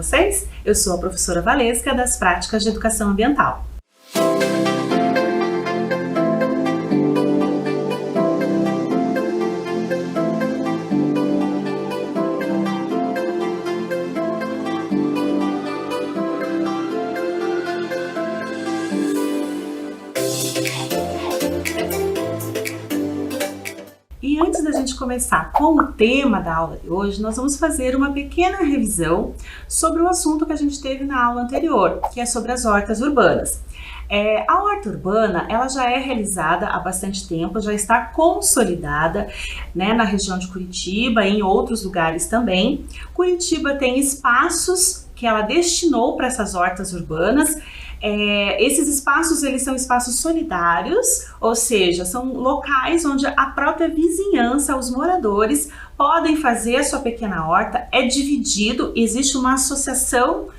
vocês? Eu sou a professora Valesca das Práticas de Educação Ambiental. E antes da gente começar com o tema da aula de hoje, nós vamos fazer uma pequena revisão sobre o assunto que a gente teve na aula anterior, que é sobre as hortas urbanas. A horta urbana, ela já é realizada há bastante tempo, já está consolidada, né, na região de Curitiba e em outros lugares também. Curitiba tem espaços que ela destinou para essas hortas urbanas. Esses espaços, eles são espaços solidários, ou seja, são locais onde a própria vizinhança, os moradores, podem fazer a sua pequena horta. É dividido, existe uma associação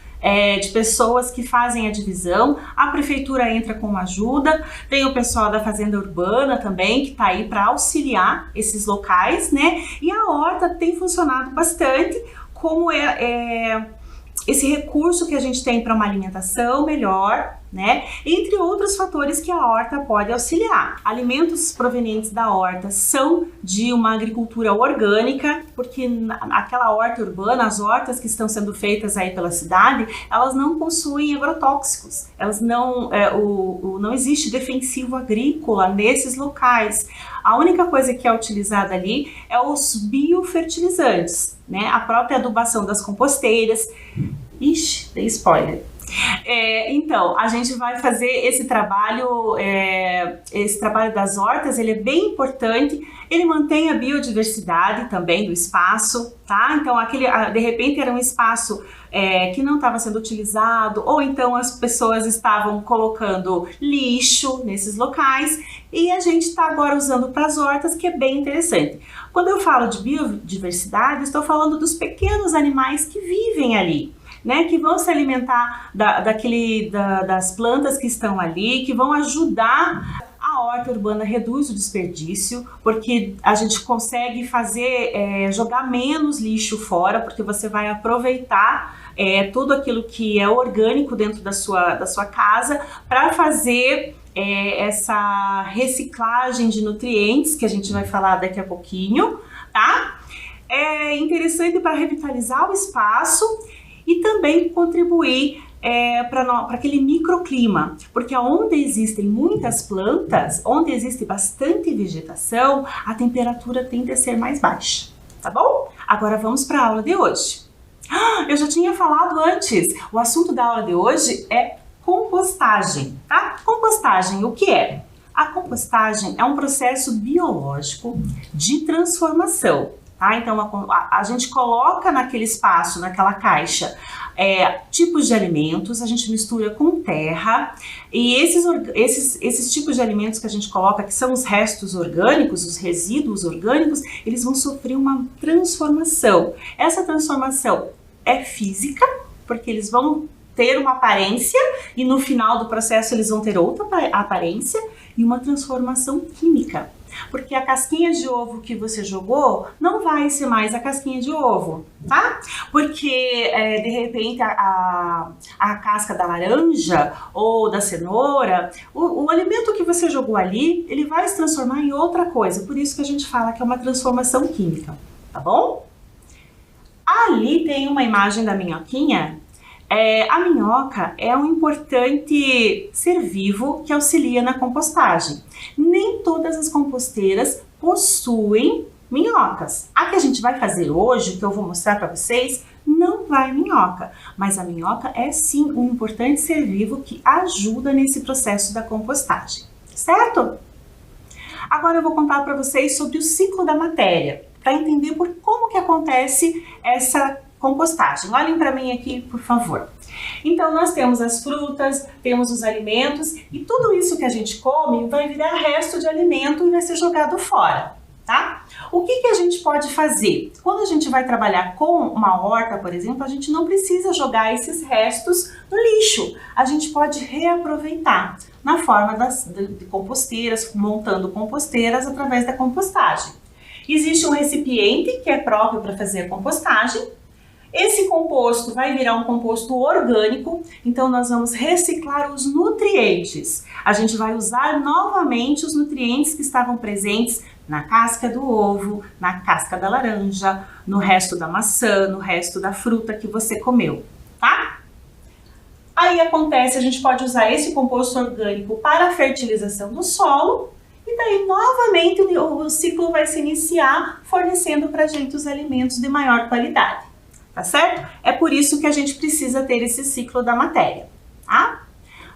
de pessoas que fazem a divisão, a prefeitura entra com ajuda, tem o pessoal da fazenda urbana também, que está aí para auxiliar esses locais, né? E a horta tem funcionado bastante como esse recurso que a gente tem para uma alimentação melhor, né? Entre outros fatores que a horta pode auxiliar. Alimentos provenientes da horta são de uma agricultura orgânica, porque aquela horta urbana, as hortas que estão sendo feitas aí pela cidade, elas não possuem agrotóxicos, elas não existe defensivo agrícola nesses locais. A única coisa que é utilizada ali é os biofertilizantes, né? A própria adubação das composteiras. Ixi, dei spoiler. Então, a gente vai fazer esse trabalho das hortas, ele é bem importante, ele mantém a biodiversidade também do espaço, tá? Então, de repente era um espaço que não estava sendo utilizado, ou então as pessoas estavam colocando lixo nesses locais, e a gente está agora usando para as hortas, que é bem interessante. Quando eu falo de biodiversidade, estou falando dos pequenos animais que vivem ali, né, que vão se alimentar das plantas que estão ali, que vão ajudar. A horta urbana reduz o desperdício, porque a gente consegue jogar menos lixo fora, porque você vai aproveitar tudo aquilo que é orgânico dentro da sua casa para fazer essa reciclagem de nutrientes, que a gente vai falar daqui a pouquinho, tá? É interessante para revitalizar o espaço e também contribuir para aquele microclima, porque onde existem muitas plantas, onde existe bastante vegetação, a temperatura tende a ser mais baixa, tá bom? Agora vamos para a aula de hoje. Eu já tinha falado antes, o assunto da aula de hoje é compostagem, tá? Compostagem, o que é? A compostagem é um processo biológico de transformação. Tá? Então a gente coloca naquele espaço, naquela caixa, tipos de alimentos, a gente mistura com terra, e esses tipos de alimentos que a gente coloca, que são os restos orgânicos, os resíduos orgânicos, eles vão sofrer uma transformação. Essa transformação é física, porque eles vão ter uma aparência, e no final do processo eles vão ter outra aparência, e uma transformação química. Porque a casquinha de ovo que você jogou não vai ser mais a casquinha de ovo, tá? Porque de repente a casca da laranja ou da cenoura, o alimento que você jogou ali, ele vai se transformar em outra coisa. Por isso que a gente fala que é uma transformação química, tá bom? Ali tem uma imagem da minhoquinha. A minhoca é um importante ser vivo que auxilia na compostagem. Nem todas as composteiras possuem minhocas. A que a gente vai fazer hoje, que eu vou mostrar para vocês, não vai minhoca, mas a minhoca é sim um importante ser vivo que ajuda nesse processo da compostagem, certo? Agora eu vou contar para vocês sobre o ciclo da matéria, para entender como que acontece essa compostagem. Olhem para mim aqui, por favor. Então, nós temos as frutas, temos os alimentos, e tudo isso que a gente come vai virar resto de alimento e vai ser jogado fora, tá? O que a gente pode fazer? Quando a gente vai trabalhar com uma horta, por exemplo, a gente não precisa jogar esses restos no lixo. A gente pode reaproveitar na forma de composteiras, montando composteiras através da compostagem. Existe um recipiente que é próprio para fazer a compostagem, Esse composto vai virar um composto orgânico, então nós vamos reciclar os nutrientes. A gente vai usar novamente os nutrientes que estavam presentes na casca do ovo, na casca da laranja, no resto da maçã, no resto da fruta que você comeu, tá? Aí acontece, a gente pode usar esse composto orgânico para a fertilização do solo e daí novamente o ciclo vai se iniciar fornecendo para a gente os alimentos de maior qualidade, tá certo? É por isso que a gente precisa ter esse ciclo da matéria, tá?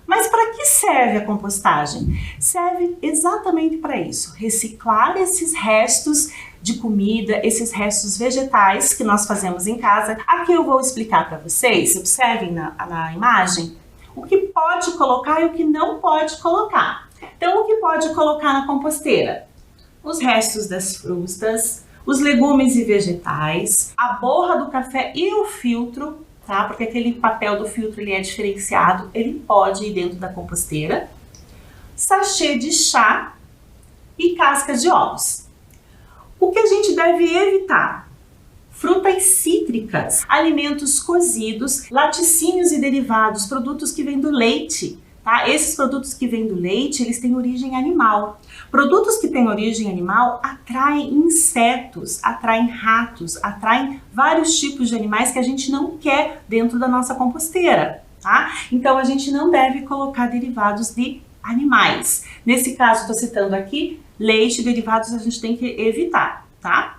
Mas para que serve a compostagem? Serve exatamente para isso, reciclar esses restos de comida, esses restos vegetais que nós fazemos em casa. Aqui eu vou explicar para vocês, observem na imagem, o que pode colocar e o que não pode colocar. Então, o que pode colocar na composteira? Os restos das frutas, os legumes e vegetais, a borra do café e o filtro, tá? Porque aquele papel do filtro ele é diferenciado, ele pode ir dentro da composteira, sachê de chá e cascas de ovos. O que a gente deve evitar? Frutas cítricas, alimentos cozidos, laticínios e derivados, produtos que vêm do leite, tá? Esses produtos que vêm do leite, eles têm origem animal. Produtos que têm origem animal atraem insetos, atraem ratos, atraem vários tipos de animais que a gente não quer dentro da nossa composteira, tá? Então a gente não deve colocar derivados de animais. Nesse caso, estou citando aqui, leite e derivados a gente tem que evitar, tá?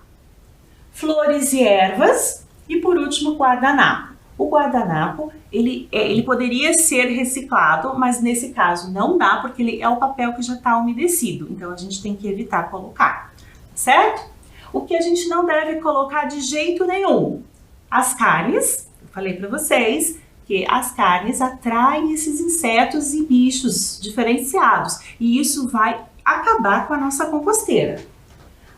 Flores e ervas e por último guardanapo. O guardanapo, ele poderia ser reciclado, mas nesse caso não dá porque ele é o papel que já está umedecido, então a gente tem que evitar colocar, certo? O que a gente não deve colocar de jeito nenhum? As carnes, eu falei para vocês que as carnes atraem esses insetos e bichos diferenciados e isso vai acabar com a nossa composteira.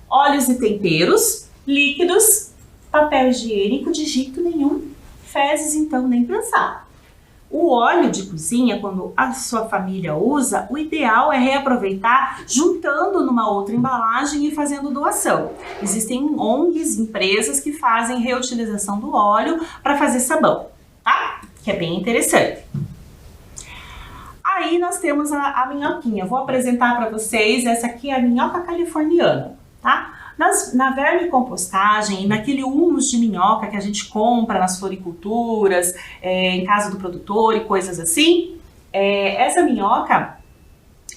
Óleos e temperos, líquidos, papel higiênico de jeito nenhum. Fezes, então, nem pensar. O óleo de cozinha, quando a sua família usa, o ideal é reaproveitar juntando numa outra embalagem e fazendo doação. Existem ONGs, empresas que fazem reutilização do óleo para fazer sabão, tá? Que é bem interessante. Aí nós temos a minhoquinha. Vou apresentar para vocês, essa aqui é a minhoca californiana, tá? Na vermicompostagem, naquele humus de minhoca que a gente compra nas floriculturas, em casa do produtor e coisas assim, essa minhoca,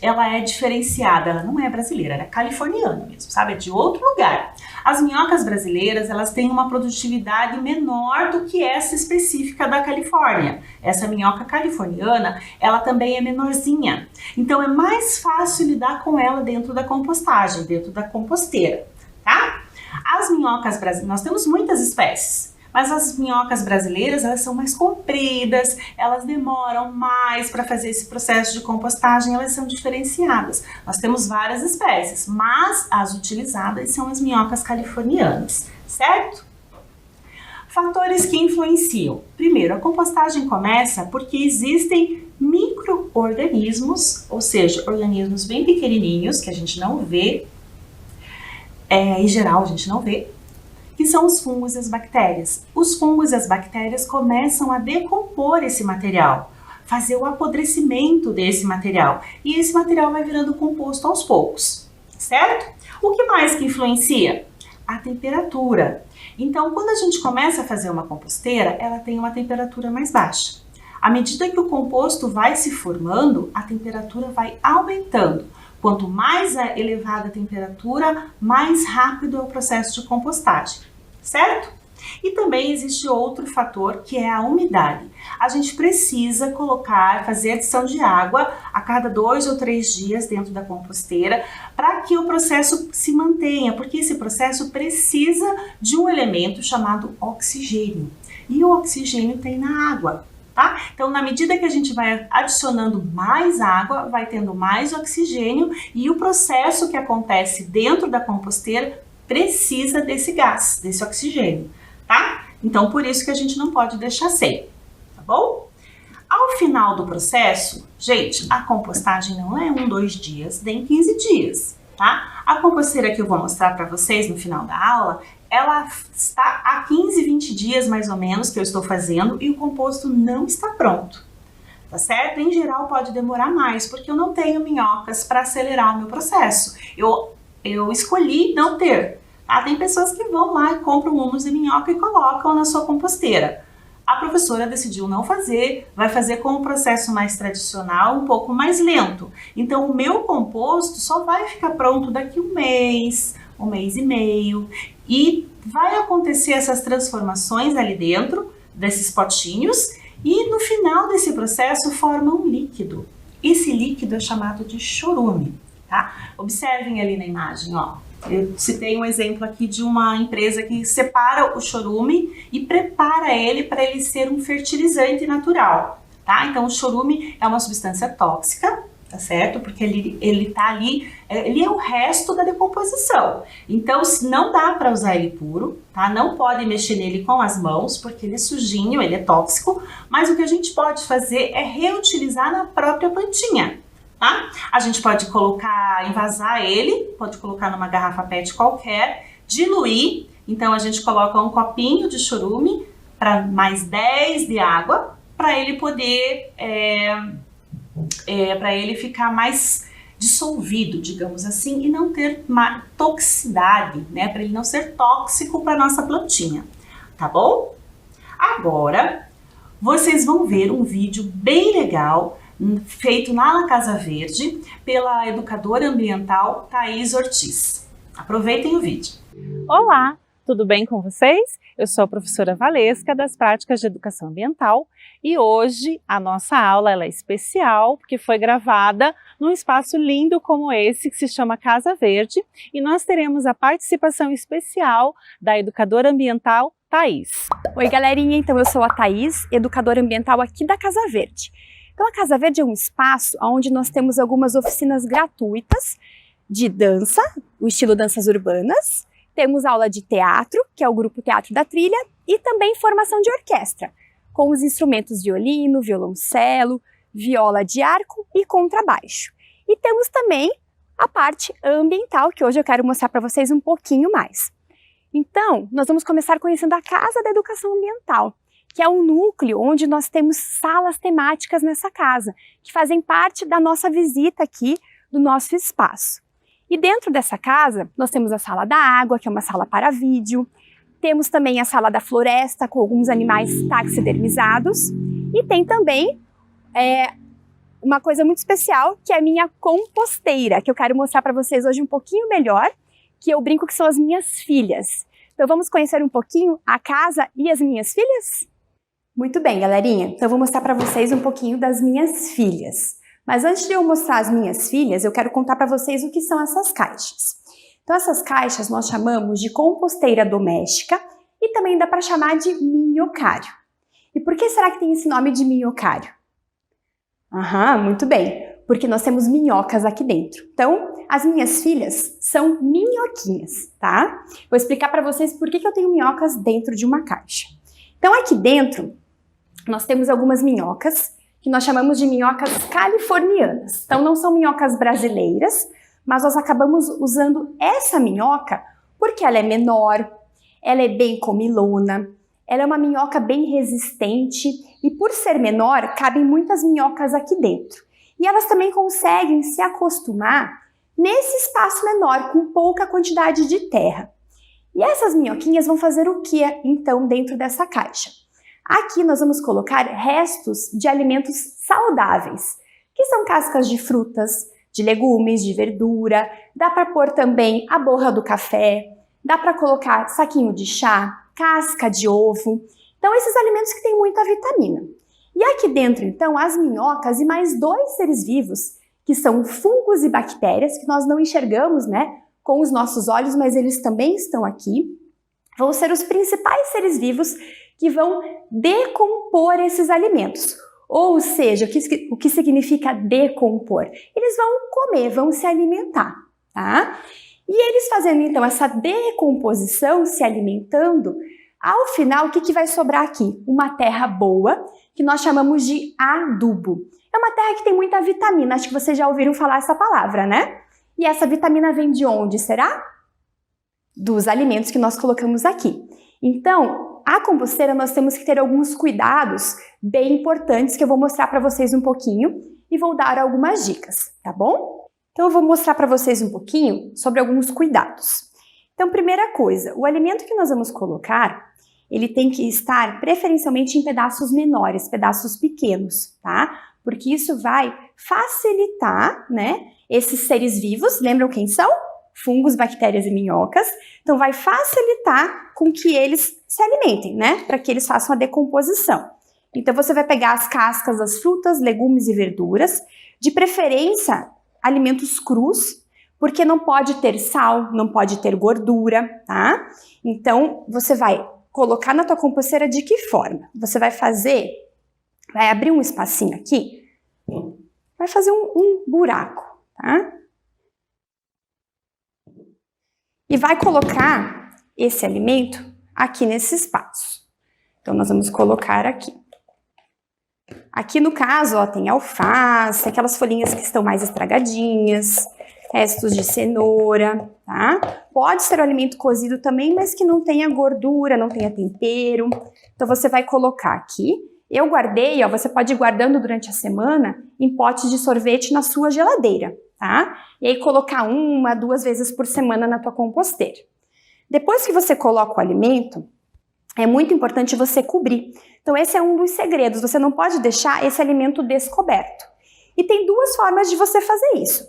ela é diferenciada, ela não é brasileira, ela é californiana mesmo, sabe? É de outro lugar. As minhocas brasileiras, elas têm uma produtividade menor do que essa específica da Califórnia. Essa minhoca californiana, ela também é menorzinha. Então é mais fácil lidar com ela dentro da compostagem, dentro da composteira, tá? As minhocas brasileiras, nós temos muitas espécies, mas as minhocas brasileiras, elas são mais compridas, elas demoram mais para fazer esse processo de compostagem, elas são diferenciadas. Nós temos várias espécies, mas as utilizadas são as minhocas californianas, certo? Fatores que influenciam. Primeiro, a compostagem começa porque existem micro-organismos, ou seja, organismos bem pequenininhos que a gente não vê, em geral a gente não vê, que são os fungos e as bactérias. Os fungos e as bactérias começam a decompor esse material, fazer o apodrecimento desse material, e esse material vai virando composto aos poucos, certo? O que mais que influencia? A temperatura. Então, quando a gente começa a fazer uma composteira, ela tem uma temperatura mais baixa. À medida que o composto vai se formando, a temperatura vai aumentando. Quanto mais elevada a temperatura, mais rápido é o processo de compostagem, certo? E também existe outro fator que é a umidade. A gente precisa fazer adição de água a cada 2 ou 3 dias dentro da composteira para que o processo se mantenha, porque esse processo precisa de um elemento chamado oxigênio. E o oxigênio tem na água. Tá? Então, na medida que a gente vai adicionando mais água, vai tendo mais oxigênio e o processo que acontece dentro da composteira precisa desse gás, desse oxigênio, tá? Então, por isso que a gente não pode deixar sem, tá bom? Ao final do processo, gente, a compostagem não é 1, 2 dias, nem 15 dias, tá? A composteira que eu vou mostrar para vocês no final da aula, ela está há 15, 20 dias mais ou menos que eu estou fazendo e o composto não está pronto, tá certo? Em geral pode demorar mais, porque eu não tenho minhocas para acelerar o meu processo. Eu escolhi não ter, tá? Tem pessoas que vão lá e compram humus de minhoca e colocam na sua composteira. A professora decidiu não fazer, vai fazer com um processo mais tradicional, um pouco mais lento. Então o meu composto só vai ficar pronto daqui um mês e meio, e vai acontecer essas transformações ali dentro desses potinhos e no final desse processo forma um líquido. Esse líquido é chamado de chorume, tá? Observem ali na imagem, ó. Eu citei um exemplo aqui de uma empresa que separa o chorume e prepara ele para ele ser um fertilizante natural, tá? Então o chorume é uma substância tóxica, tá certo? Porque ele tá ali, ele é o resto da decomposição. Então não dá para usar ele puro, tá? Não pode mexer nele com as mãos, porque ele é sujinho, ele é tóxico, mas o que a gente pode fazer é reutilizar na própria plantinha. Tá? A gente pode colocar, envasar ele, pode colocar numa garrafa PET qualquer, diluir, então a gente coloca um copinho de chorume para mais 10 de água, para ele poder, para ele ficar mais dissolvido, digamos assim, e não ter uma toxicidade, né? Para ele não ser tóxico para nossa plantinha, tá bom? Agora, vocês vão ver um vídeo bem legal feito lá na Casa Verde pela educadora ambiental Thaís Ortiz. Aproveitem o vídeo. Olá, tudo bem com vocês? Eu sou a professora Valesca das Práticas de Educação Ambiental e hoje a nossa aula ela é especial porque foi gravada num espaço lindo como esse que se chama Casa Verde e nós teremos a participação especial da educadora ambiental Thaís. Oi galerinha, então eu sou a Thaís, educadora ambiental aqui da Casa Verde. Então a Casa Verde é um espaço onde nós temos algumas oficinas gratuitas de dança, o estilo danças urbanas, temos aula de teatro, que é o grupo Teatro da Trilha, e também formação de orquestra, com os instrumentos violino, violoncelo, viola de arco e contrabaixo. E temos também a parte ambiental, que hoje eu quero mostrar para vocês um pouquinho mais. Então, nós vamos começar conhecendo a Casa da Educação Ambiental, que é um núcleo onde nós temos salas temáticas nessa casa, que fazem parte da nossa visita aqui, do nosso espaço. E dentro dessa casa, nós temos a sala da água, que é uma sala para vídeo, temos também a sala da floresta, com alguns animais taxidermizados, e tem também uma coisa muito especial, que é a minha composteira, que eu quero mostrar para vocês hoje um pouquinho melhor, que eu brinco que são as minhas filhas. Então vamos conhecer um pouquinho a casa e as minhas filhas? Muito bem, galerinha. Então eu vou mostrar para vocês um pouquinho das minhas filhas. Mas antes de eu mostrar as minhas filhas, eu quero contar para vocês o que são essas caixas. Então essas caixas nós chamamos de composteira doméstica e também dá para chamar de minhocário. E por que será que tem esse nome de minhocário? Muito bem, porque nós temos minhocas aqui dentro. Então, as minhas filhas são minhoquinhas, tá? Vou explicar para vocês por que eu tenho minhocas dentro de uma caixa. Então, aqui dentro, nós temos algumas minhocas que nós chamamos de minhocas californianas. Então, não são minhocas brasileiras, mas nós acabamos usando essa minhoca porque ela é menor, ela é bem comilona, ela é uma minhoca bem resistente e por ser menor, cabem muitas minhocas aqui dentro. E elas também conseguem se acostumar nesse espaço menor, com pouca quantidade de terra. E essas minhoquinhas vão fazer o que então dentro dessa caixa? Aqui nós vamos colocar restos de alimentos saudáveis, que são cascas de frutas, de legumes, de verdura, dá para pôr também a borra do café, dá para colocar saquinho de chá, casca de ovo. Então esses alimentos que têm muita vitamina. E aqui dentro, então, as minhocas e mais dois seres vivos, que são fungos e bactérias, que nós não enxergamos, né, com os nossos olhos, mas eles também estão aqui, vão ser os principais seres vivos que vão decompor esses alimentos. Ou seja, o que significa decompor? Eles vão comer, vão se alimentar, tá? E eles fazendo, então, essa decomposição, se alimentando, ao final, o que vai sobrar aqui? Uma terra boa, que nós chamamos de adubo. É uma terra que tem muita vitamina, acho que vocês já ouviram falar essa palavra, né? E essa vitamina vem de onde, será? dos alimentos que nós colocamos aqui. Então, a composteira nós temos que ter alguns cuidados bem importantes que eu vou mostrar para vocês um pouquinho e vou dar algumas dicas, tá bom? Então, eu vou mostrar para vocês um pouquinho sobre alguns cuidados. Então, primeira coisa, o alimento que nós vamos colocar, ele tem que estar preferencialmente em pedaços menores, pedaços pequenos, tá? Porque isso vai facilitar, né, esses seres vivos, lembram quem são? Fungos, bactérias e minhocas. Então, vai facilitar com que eles se alimentem, né? Para que eles façam a decomposição. Então, você vai pegar as cascas das frutas, legumes e verduras, de preferência, alimentos crus, porque não pode ter sal, não pode ter gordura, tá? Então, você vai colocar na tua composteira de que forma? Você vai abrir um espacinho aqui, vai fazer um buraco, tá? E vai colocar esse alimento aqui nesse espaço. Então, nós vamos colocar aqui. Aqui no caso, ó, tem alface, aquelas folhinhas que estão mais estragadinhas, restos de cenoura, tá? Pode ser o alimento cozido também, mas que não tenha gordura, não tenha tempero. Então, você vai colocar aqui. Eu guardei, ó, você pode ir guardando durante a semana em potes de sorvete na sua geladeira, tá? E aí colocar 1, 2 vezes por semana na tua composteira. Depois que você coloca o alimento, é muito importante você cobrir. Então esse é um dos segredos, você não pode deixar esse alimento descoberto. E tem 2 formas de você fazer isso.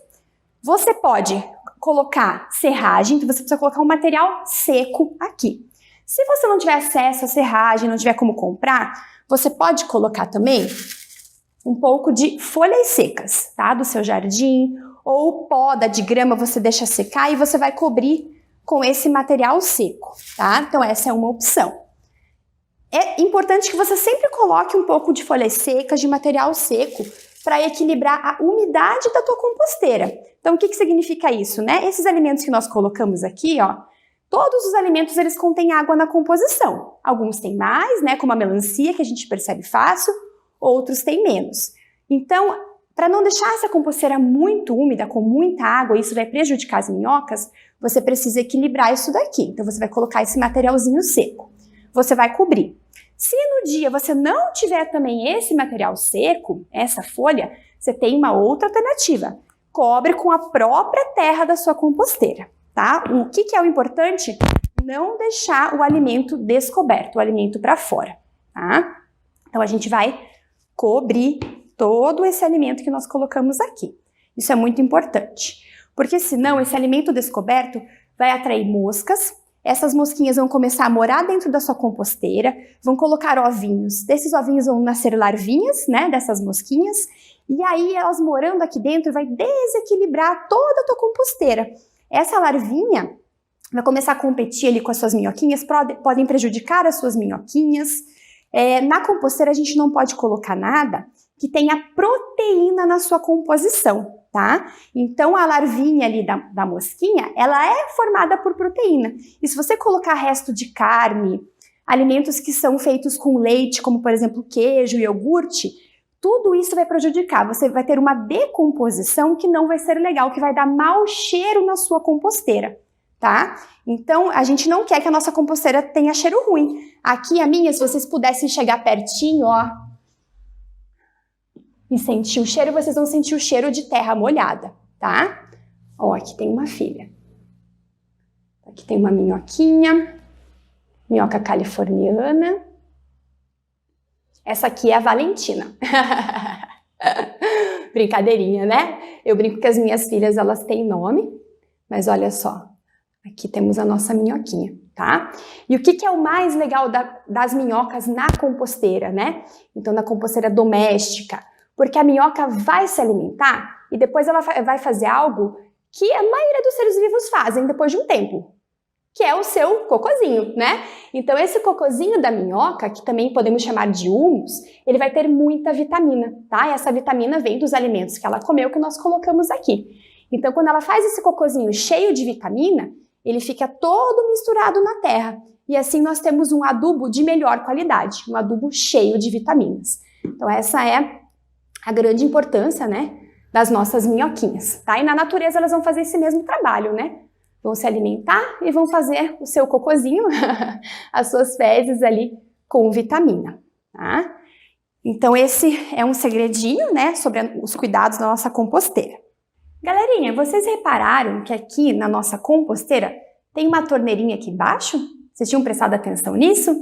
Você pode colocar serragem, então você precisa colocar um material seco aqui. Se você não tiver acesso à serragem, não tiver como comprar, você pode colocar também um pouco de folhas secas, tá? Do seu jardim, ou poda de grama você deixa secar e você vai cobrir com esse material seco, tá? Então essa é uma opção. É importante que você sempre coloque um pouco de folhas secas, de material seco, para equilibrar a umidade da tua composteira. Então o que significa isso, né? Esses alimentos que nós colocamos aqui, ó, todos os alimentos eles contêm água na composição. Alguns têm mais, né, como a melancia, que a gente percebe fácil, outros têm menos. Então, para não deixar essa composteira muito úmida, com muita água, isso vai prejudicar as minhocas, você precisa equilibrar isso daqui. Então, você vai colocar esse materialzinho seco. Você vai cobrir. Se no dia você não tiver também esse material seco, essa folha, você tem uma outra alternativa. Cobre com a própria terra da sua composteira, tá? O que é o importante? Não deixar o alimento descoberto, o alimento para fora, tá? Então, a gente vai cobrir todo esse alimento que nós colocamos aqui. Isso é muito importante, porque senão esse alimento descoberto vai atrair moscas, essas mosquinhas vão começar a morar dentro da sua composteira, vão colocar ovinhos, desses ovinhos vão nascer larvinhas, né, dessas mosquinhas, e aí elas morando aqui dentro vai desequilibrar toda a tua composteira. Essa larvinha vai começar a competir ali com as suas minhoquinhas, podem prejudicar as suas minhoquinhas. Na composteira a gente não pode colocar nada que tenha proteína na sua composição, tá? Então a larvinha ali da mosquinha, ela é formada por proteína. E se você colocar resto de carne, alimentos que são feitos com leite, como por exemplo queijo e iogurte, tudo isso vai prejudicar. Você vai ter uma decomposição que não vai ser legal, que vai dar mau cheiro na sua composteira, tá? Então a gente não quer que a nossa composteira tenha cheiro ruim. Aqui a minha, se vocês pudessem chegar pertinho, ó, e sentir o cheiro, vocês vão sentir o cheiro de terra molhada, tá? Ó, aqui tem uma filha. Aqui tem uma minhoquinha, minhoca californiana. Essa aqui é a Valentina. Brincadeirinha, né? Eu brinco que as minhas filhas, elas têm nome, mas olha só, aqui temos a nossa minhoquinha, tá? E o que é o mais legal das minhocas na composteira, né? Então, na composteira doméstica, porque a minhoca vai se alimentar e depois ela vai fazer algo que a maioria dos seres vivos fazem depois de um tempo, que é o seu cocôzinho, né? Então esse cocôzinho da minhoca, que também podemos chamar de humus, ele vai ter muita vitamina, tá? E essa vitamina vem dos alimentos que ela comeu, que nós colocamos aqui. Então quando ela faz esse cocôzinho cheio de vitamina, ele fica todo misturado na terra. E assim nós temos um adubo de melhor qualidade, um adubo cheio de vitaminas. Então essa é a grande importância, né, das nossas minhoquinhas, tá? E na natureza elas vão fazer esse mesmo trabalho, né? Vão se alimentar e vão fazer o seu cocôzinho, as suas fezes ali com vitamina, tá? Então esse é um segredinho, né, sobre os cuidados da nossa composteira. Galerinha, vocês repararam que aqui na nossa composteira tem uma torneirinha aqui embaixo? Vocês tinham prestado atenção nisso?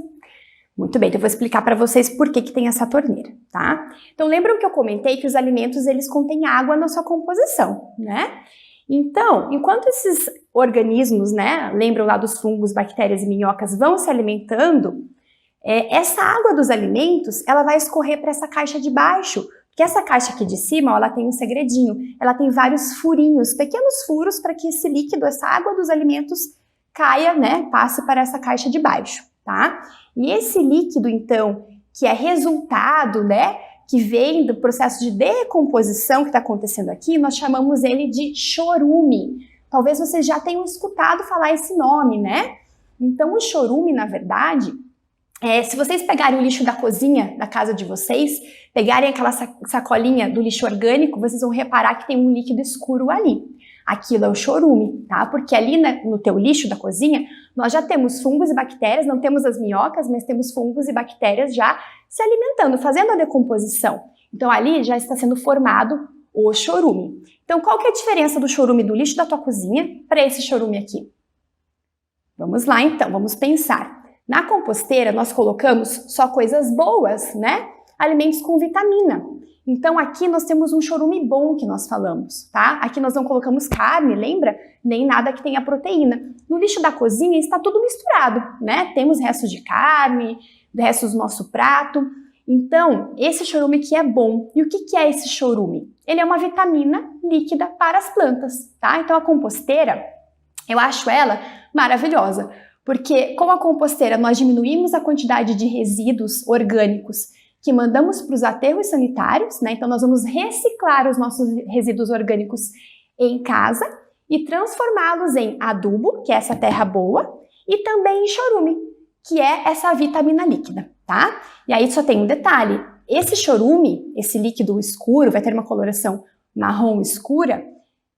Muito bem, então eu vou explicar para vocês por que tem essa torneira, tá? Então lembram que eu comentei que os alimentos eles contêm água na sua composição, né? Então, enquanto esses organismos, né, lembram lá dos fungos, bactérias e minhocas vão se alimentando, essa água dos alimentos, ela vai escorrer para essa caixa de baixo, porque essa caixa aqui de cima, ó, ela tem um segredinho, ela tem vários furinhos, pequenos furos para que esse líquido, essa água dos alimentos caia, né, passe para essa caixa de baixo, tá? E esse líquido, então, que é resultado, né, que vem do processo de decomposição que está acontecendo aqui, nós chamamos ele de chorume. Talvez vocês já tenham escutado falar esse nome, né? Então, o chorume, na verdade, se vocês pegarem o lixo da cozinha da casa de vocês, pegarem aquela sacolinha do lixo orgânico, vocês vão reparar que tem um líquido escuro ali. Aquilo é o chorume, tá? Porque ali no teu lixo da cozinha, nós já temos fungos e bactérias, não temos as minhocas, mas temos fungos e bactérias já se alimentando, fazendo a decomposição. Então ali já está sendo formado o chorume. Então qual que é a diferença do chorume do lixo da tua cozinha para esse chorume aqui? Vamos lá então, vamos pensar. Na composteira nós colocamos só coisas boas, né? Alimentos com vitamina. Então aqui nós temos um chorume bom que nós falamos, tá? Aqui nós não colocamos carne, lembra? Nem nada que tenha proteína. No lixo da cozinha está tudo misturado, né? Temos restos de carne, restos do nosso prato. Então, esse chorume aqui é bom. E o que é esse chorume? Ele é uma vitamina líquida para as plantas, tá? Então a composteira, eu acho ela maravilhosa, porque com a composteira nós diminuímos a quantidade de resíduos orgânicos que mandamos para os aterros sanitários, né? Então nós vamos reciclar os nossos resíduos orgânicos em casa e transformá-los em adubo, que é essa terra boa, e também em chorume, que é essa vitamina líquida, tá? E aí só tem um detalhe, esse chorume, esse líquido escuro, vai ter uma coloração marrom escura,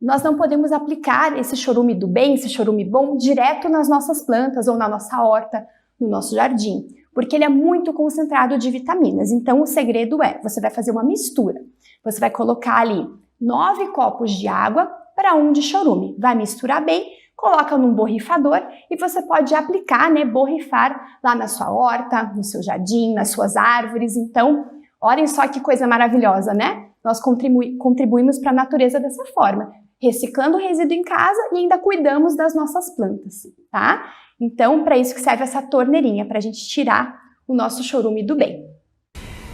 nós não podemos aplicar esse chorume do bem, esse chorume bom, direto nas nossas plantas ou na nossa horta, no nosso jardim, porque ele é muito concentrado de vitaminas. Então o segredo é, você vai fazer uma mistura. Você vai colocar ali 9 copos de água para 1 de chorume. Vai misturar bem, coloca num borrifador e você pode aplicar, né, borrifar lá na sua horta, no seu jardim, nas suas árvores. Então, olhem só que coisa maravilhosa, né? Nós contribuímos para a natureza dessa forma, reciclando o resíduo em casa e ainda cuidamos das nossas plantas, tá? Então, para isso que serve essa torneirinha, para a gente tirar o nosso chorume do bem.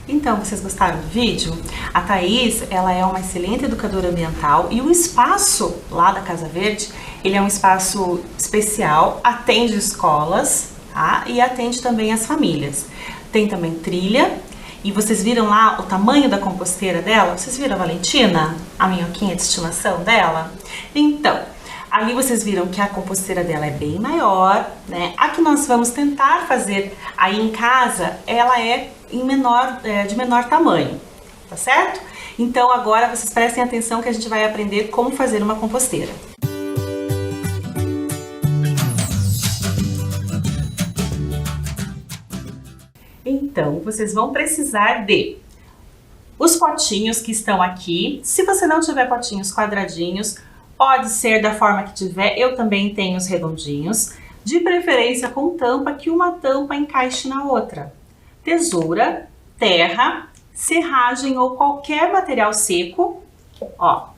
Então, vocês gostaram do vídeo? A Thaís, ela é uma excelente educadora ambiental e o espaço lá da Casa Verde, ele é um espaço especial, atende escolas, tá? E atende também as famílias. Tem também trilha e vocês viram lá o tamanho da composteira dela? Vocês viram a Valentina, a minhoquinha de estimação dela? Então, ali vocês viram que a composteira dela é bem maior, né? A que nós vamos tentar fazer aí em casa, ela é de menor tamanho, tá certo? Então agora vocês prestem atenção que a gente vai aprender como fazer uma composteira. Então, vocês vão precisar de os potinhos que estão aqui. Se você não tiver potinhos quadradinhos, pode ser da forma que tiver, eu também tenho os redondinhos, de preferência com tampa, que uma tampa encaixe na outra. Tesoura, terra, serragem ou qualquer material seco. Ó,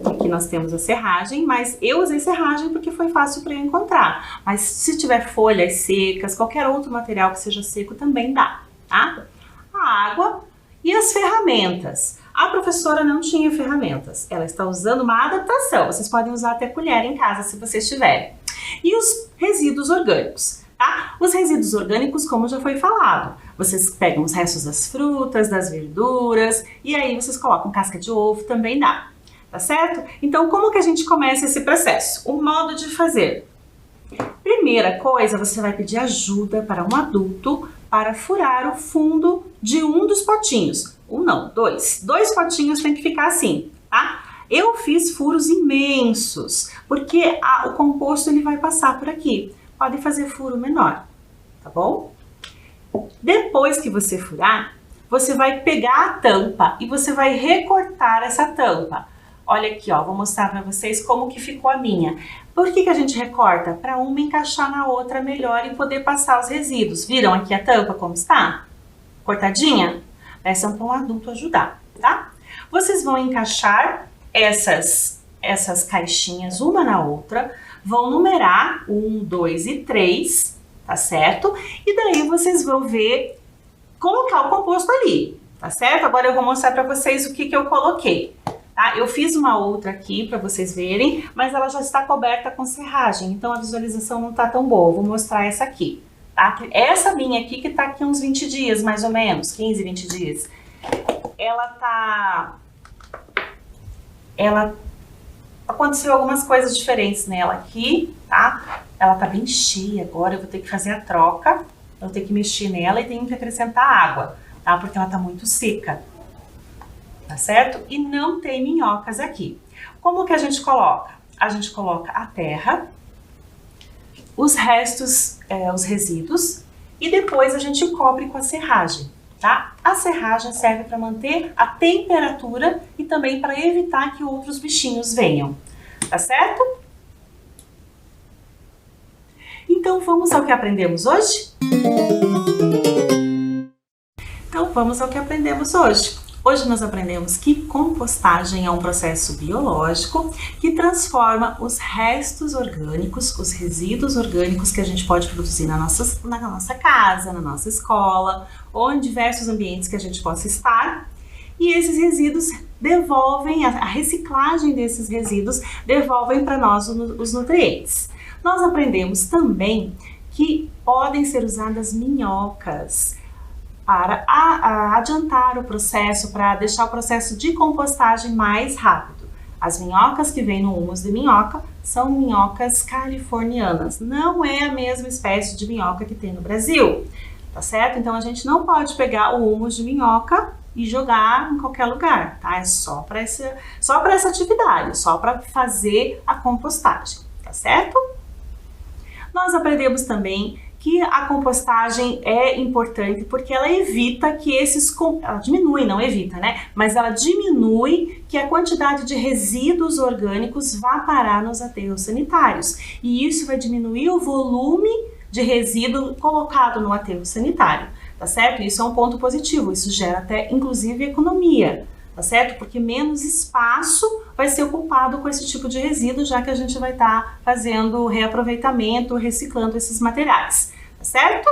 aqui nós temos a serragem, mas eu usei serragem porque foi fácil para eu encontrar. Mas se tiver folhas secas, qualquer outro material que seja seco também dá, tá? A água e as ferramentas. A professora não tinha ferramentas, ela está usando uma adaptação. Vocês podem usar até colher em casa se vocês tiverem. E os resíduos orgânicos, tá? Os resíduos orgânicos, como já foi falado, vocês pegam os restos das frutas, das verduras, e aí vocês colocam casca de ovo, também dá, tá certo? Então, como que a gente começa esse processo? O modo de fazer. Primeira coisa, você vai pedir ajuda para um adulto para furar o fundo de um dos potinhos. Um não, dois. 2 potinhos tem que ficar assim, tá? Eu fiz furos imensos, porque o composto ele vai passar por aqui. Pode fazer furo menor, tá bom? Depois que você furar, você vai pegar a tampa e você vai recortar essa tampa. Olha aqui, ó, vou mostrar para vocês como que ficou a minha. Por que a gente recorta? Para uma encaixar na outra melhor e poder passar os resíduos. Viram aqui a tampa como está? Cortadinha? Peçam para um adulto ajudar, tá? Vocês vão encaixar essas caixinhas uma na outra, vão numerar 1, 2 e 3, tá certo? E daí vocês vão ver, colocar o composto ali, tá certo? Agora eu vou mostrar para vocês o que eu coloquei. Tá? Eu fiz uma outra aqui para vocês verem, mas ela já está coberta com serragem, então a visualização não está tão boa. Vou mostrar essa aqui, tá? Essa minha aqui que tá aqui uns 20 dias, mais ou menos, 15, 20 dias. Aconteceu algumas coisas diferentes nela aqui, tá? Ela tá bem cheia agora, eu vou ter que fazer a troca, eu vou ter que mexer nela e tenho que acrescentar água, tá? Porque ela tá muito seca. Tá certo? E não tem minhocas aqui. Como que a gente coloca? A gente coloca a terra, os restos, os resíduos, e depois a gente cobre com a serragem, tá? A serragem serve para manter a temperatura e também para evitar que outros bichinhos venham, tá certo? Então vamos ao que aprendemos hoje? Hoje nós aprendemos que compostagem é um processo biológico que transforma os restos orgânicos, os resíduos orgânicos que a gente pode produzir na nossa casa, na nossa escola ou em diversos ambientes que a gente possa estar. E esses resíduos devolvem, a reciclagem desses resíduos devolvem para nós os nutrientes. Nós aprendemos também que podem ser usadas minhocas para adiantar o processo, para deixar o processo de compostagem mais rápido. As minhocas que vêm no humus de minhoca são minhocas californianas, não é a mesma espécie de minhoca que tem no Brasil, tá certo? Então a gente não pode pegar o humus de minhoca e jogar em qualquer lugar, tá? É só para essa atividade, só para fazer a compostagem, tá certo? Nós aprendemos também que a compostagem é importante porque ela evita que ela diminui, não evita, né? Mas ela diminui que a quantidade de resíduos orgânicos vá parar nos aterros sanitários. E isso vai diminuir o volume de resíduo colocado no aterro sanitário, tá certo? Isso é um ponto positivo, isso gera até, inclusive, economia, tá certo? Porque menos espaço vai ser ocupado com esse tipo de resíduo, já que a gente vai estar fazendo reaproveitamento, reciclando esses materiais, tá certo?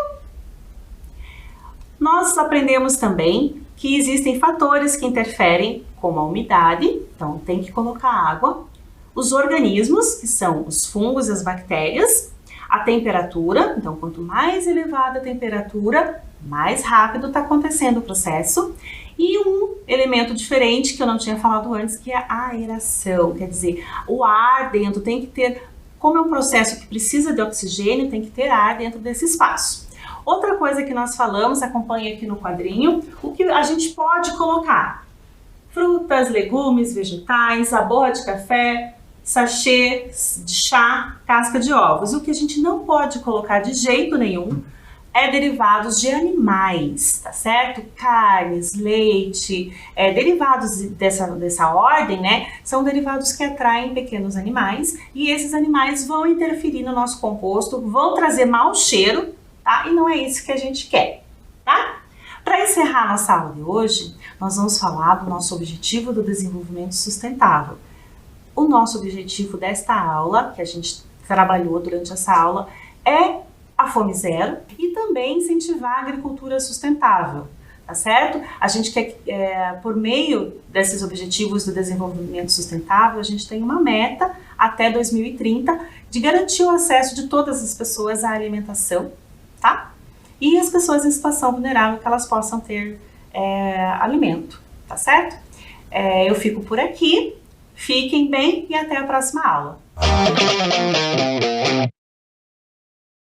Nós aprendemos também que existem fatores que interferem, como a umidade, então tem que colocar água, os organismos, que são os fungos e as bactérias, a temperatura, então quanto mais elevada a temperatura, mais rápido está acontecendo o processo. E um elemento diferente que eu não tinha falado antes, que é a aeração, quer dizer, o ar dentro tem que ter, como é um processo que precisa de oxigênio, tem que ter ar dentro desse espaço. Outra coisa que nós falamos, acompanha aqui no quadrinho, o que a gente pode colocar: frutas, legumes, vegetais, a borra de café, sachê de chá, casca de ovos. O que a gente não pode colocar de jeito nenhum é derivados de animais, tá certo? Carnes, leite, derivados dessa ordem, né? São derivados que atraem pequenos animais e esses animais vão interferir no nosso composto, vão trazer mau cheiro, tá? E não é isso que a gente quer, tá? Para encerrar nossa aula de hoje, nós vamos falar do nosso objetivo do desenvolvimento sustentável. O nosso objetivo desta aula, que a gente trabalhou durante essa aula, é a fome zero e também incentivar a agricultura sustentável, tá certo? A gente quer, por meio desses objetivos do desenvolvimento sustentável, a gente tem uma meta até 2030 de garantir o acesso de todas as pessoas à alimentação, tá? E as pessoas em situação vulnerável, que elas possam ter alimento, tá certo? Eu fico por aqui, fiquem bem e até a próxima aula.